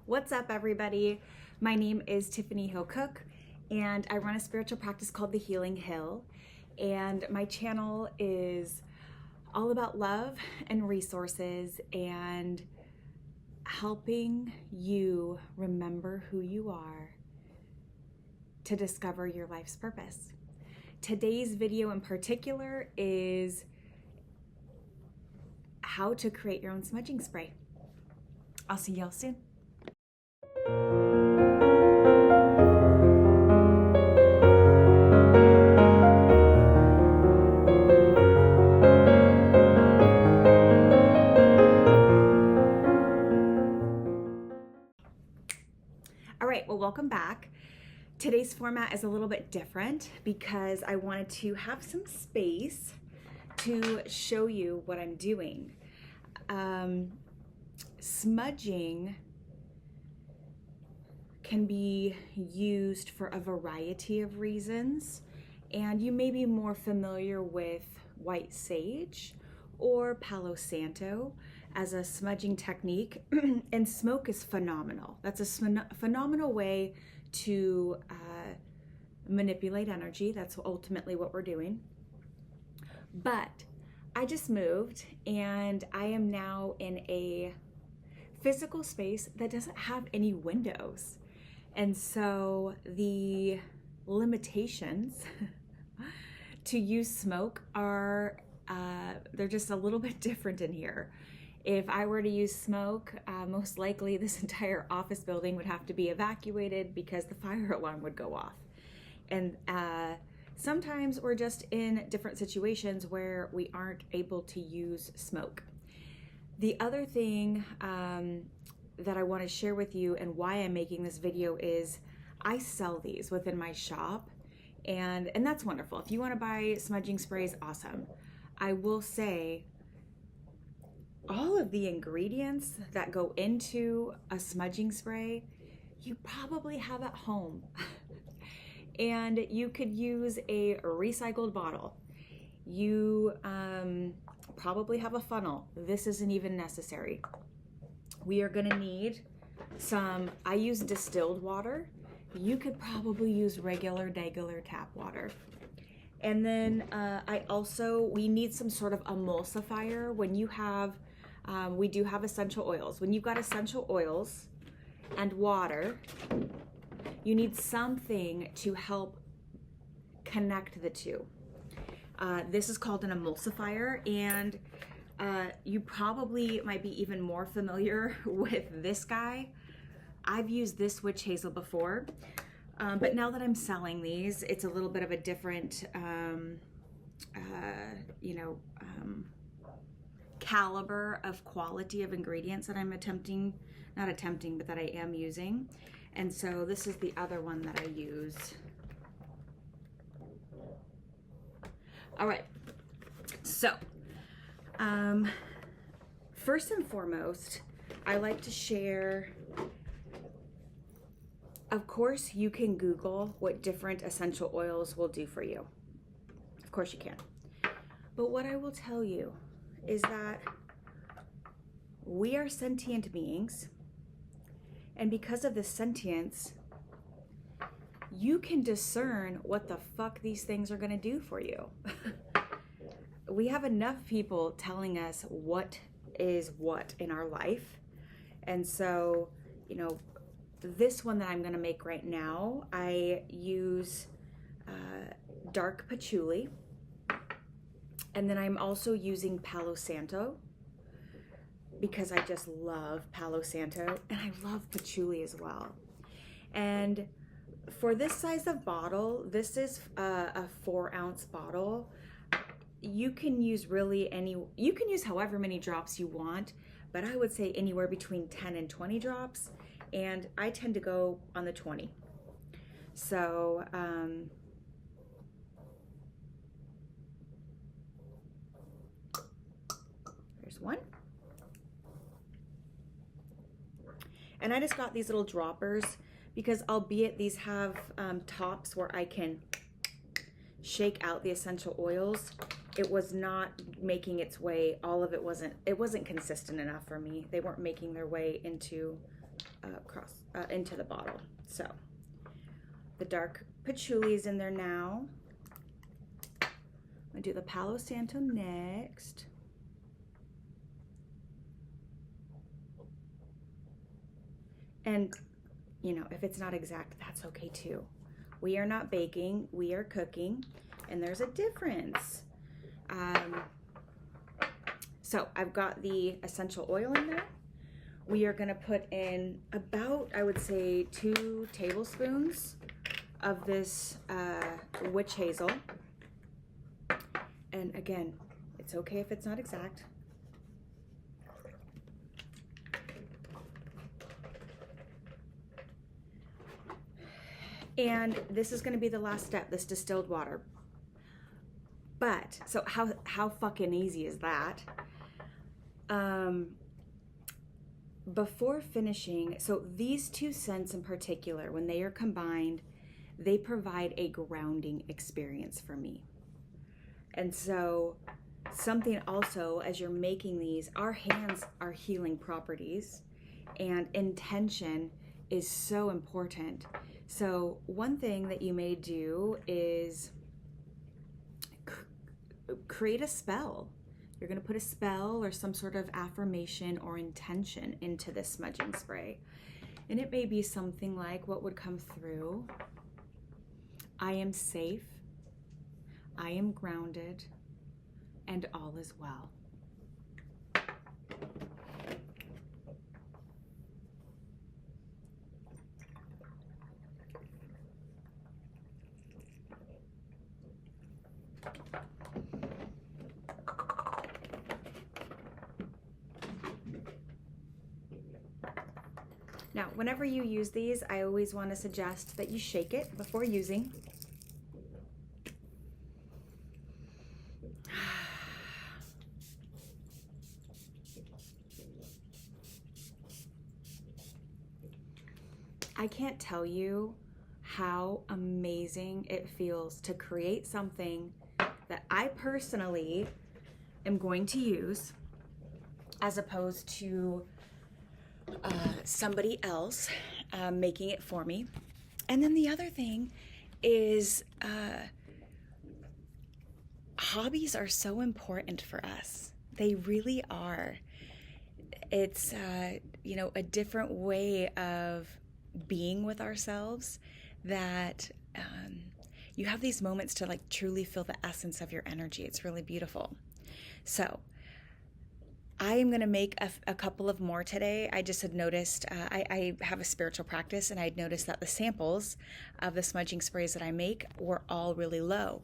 What's up, everybody? My name is Tiffany Hill Cook, and I run a spiritual practice called The Healing Hill. And my channel is all about love and resources and helping you remember who you are to discover your life's purpose. Today's video in particular is how to create your own smudging spray. I'll see y'all soon. All right, well, welcome back. Today's format is a little bit different because I wanted to have some space to show you what I'm doing. Smudging can be used for a variety of reasons, and you may be more familiar with white sage or Palo Santo as a smudging technique, and smoke is phenomenal. That's a phenomenal way to manipulate energy. That's ultimately what we're doing. But I just moved and I am now in a physical space that doesn't have any windows. And so the limitations to use smoke are, they're just a little bit different in here. If I were to use smoke, most likely this entire office building would have to be evacuated because the fire alarm would go off. And sometimes we're just in different situations where we aren't able to use smoke. The other thing that I want to share with you and why I'm making this video is I sell these within my shop, and that's wonderful. If you want to buy smudging sprays, awesome. I will say all of the ingredients that go into a smudging spray, you probably have at home. And you could use a recycled bottle. You probably have a funnel. This isn't even necessary. We are gonna need some, I use distilled water. You could probably use regular tap water. And then we need some sort of emulsifier. When you have, we do have essential oils. When you've got essential oils and water, you need something to help connect the two. This is called an emulsifier, and you probably might be even more familiar with this guy. I've used this witch hazel before, but now that I'm selling these, it's a little bit of a different, caliber of quality of ingredients that I'm but that I am using. And so this is the other one that I use. All right, so first and foremost, I like to share, of course, you can Google what different essential oils will do for you. Of course you can. But what I will tell you is that we are sentient beings. And because of this sentience, you can discern what the fuck these things are gonna do for you. We have enough people telling us what is what in our life. And so, this one that I'm gonna make right now, I use dark patchouli. And then I'm also using Palo Santo, because I just love Palo Santo, and I love patchouli as well. And for this size of bottle, this is a 4-ounce bottle. You can use you can use however many drops you want, but I would say anywhere between 10 and 20 drops, and I tend to go on the 20. So, there's one. And I just got these little droppers because, albeit these have tops where I can shake out the essential oils, it was not making its way, all of it wasn't consistent enough for me. They weren't making their way into into the bottle. So the dark patchouli is in there now. I'm gonna do the Palo Santo next. And you know, if it's not exact, that's okay too. We are not baking, we are cooking, and there's a difference. So I've got the essential oil in there. We are gonna put in about, I would say, 2 tablespoons of this witch hazel. And again, it's okay if it's not exact. And this is gonna be the last step, this distilled water. But, so how fucking easy is that? Before finishing, so these 2 scents in particular, when they are combined, they provide a grounding experience for me. And so something also, as you're making these, our hands are healing properties, and intention is so important. So one thing that you may do is create a spell. You're going to put a spell or some sort of affirmation or intention into this smudging spray. And it may be something like what would come through: I am safe, I am grounded, and all is well. Now, whenever you use these, I always want to suggest that you shake it before using. I can't tell you how amazing it feels to create something that I personally am going to use, as opposed to somebody else making it for me. And then the other thing is hobbies are so important for us. They really are. It's you know, a different way of being with ourselves, that you have these moments to like truly feel the essence of your energy. It's really beautiful. So I am going to make a couple of more today. I just had noticed, I have a spiritual practice, and I'd noticed that the samples of the smudging sprays that I make were all really low.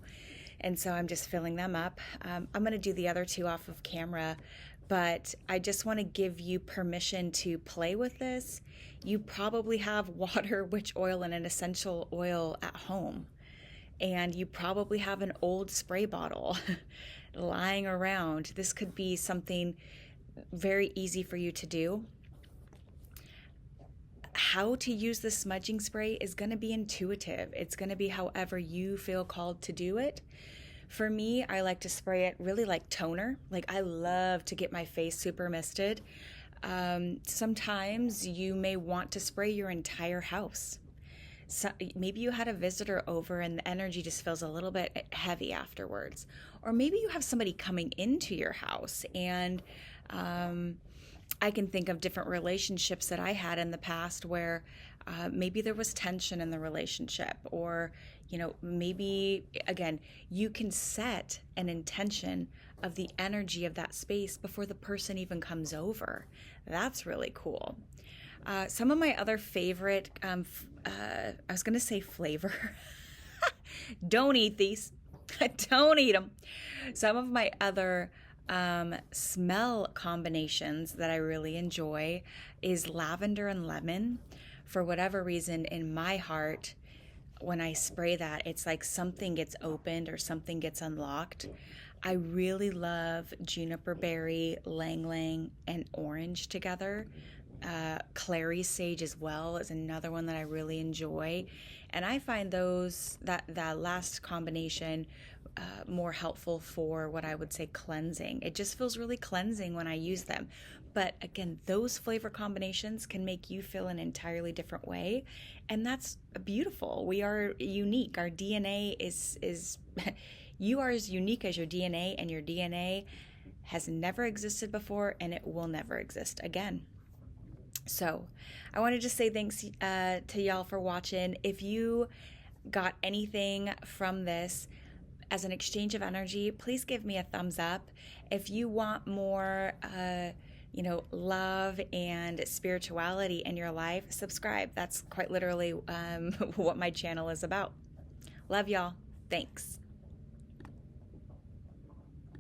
And so I'm just filling them up. I'm going to do the other 2 off of camera, but I just want to give you permission to play with this. You probably have water, witch oil, and an essential oil at home. And you probably have an old spray bottle lying around. This could be something very easy for you to do. How to use the smudging spray is going to be intuitive. It's going to be however you feel called to do it. For me, I like to spray it really like toner. Like, I love to get my face super misted. Sometimes you may want to spray your entire house. So maybe you had a visitor over and the energy just feels a little bit heavy afterwards. Or maybe you have somebody coming into your house, and I can think of different relationships that I had in the past where maybe there was tension in the relationship, or, you know, maybe, again, you can set an intention of the energy of that space before the person even comes over. That's really cool. Some of my other favorite, I was going to say flavor. Don't eat these. Don't eat them. Some of my other smell combinations that I really enjoy is lavender and lemon. For whatever reason, in my heart, when I spray that, it's like something gets opened or something gets unlocked. I really love juniper berry, lang lang, and orange together. Clary sage as well is another one that I really enjoy. And I find that last combination more helpful for what I would say cleansing. It just feels really cleansing when I use them. But again, those flavor combinations can make you feel an entirely different way. And that's beautiful. We are unique. Our DNA is you are as unique as your DNA, and your DNA has never existed before and it will never exist again. So I wanted to say thanks to y'all for watching. If you got anything from this as an exchange of energy, please give me a thumbs up. If you want more, love and spirituality in your life, subscribe. That's quite literally what my channel is about. Love y'all. Thanks.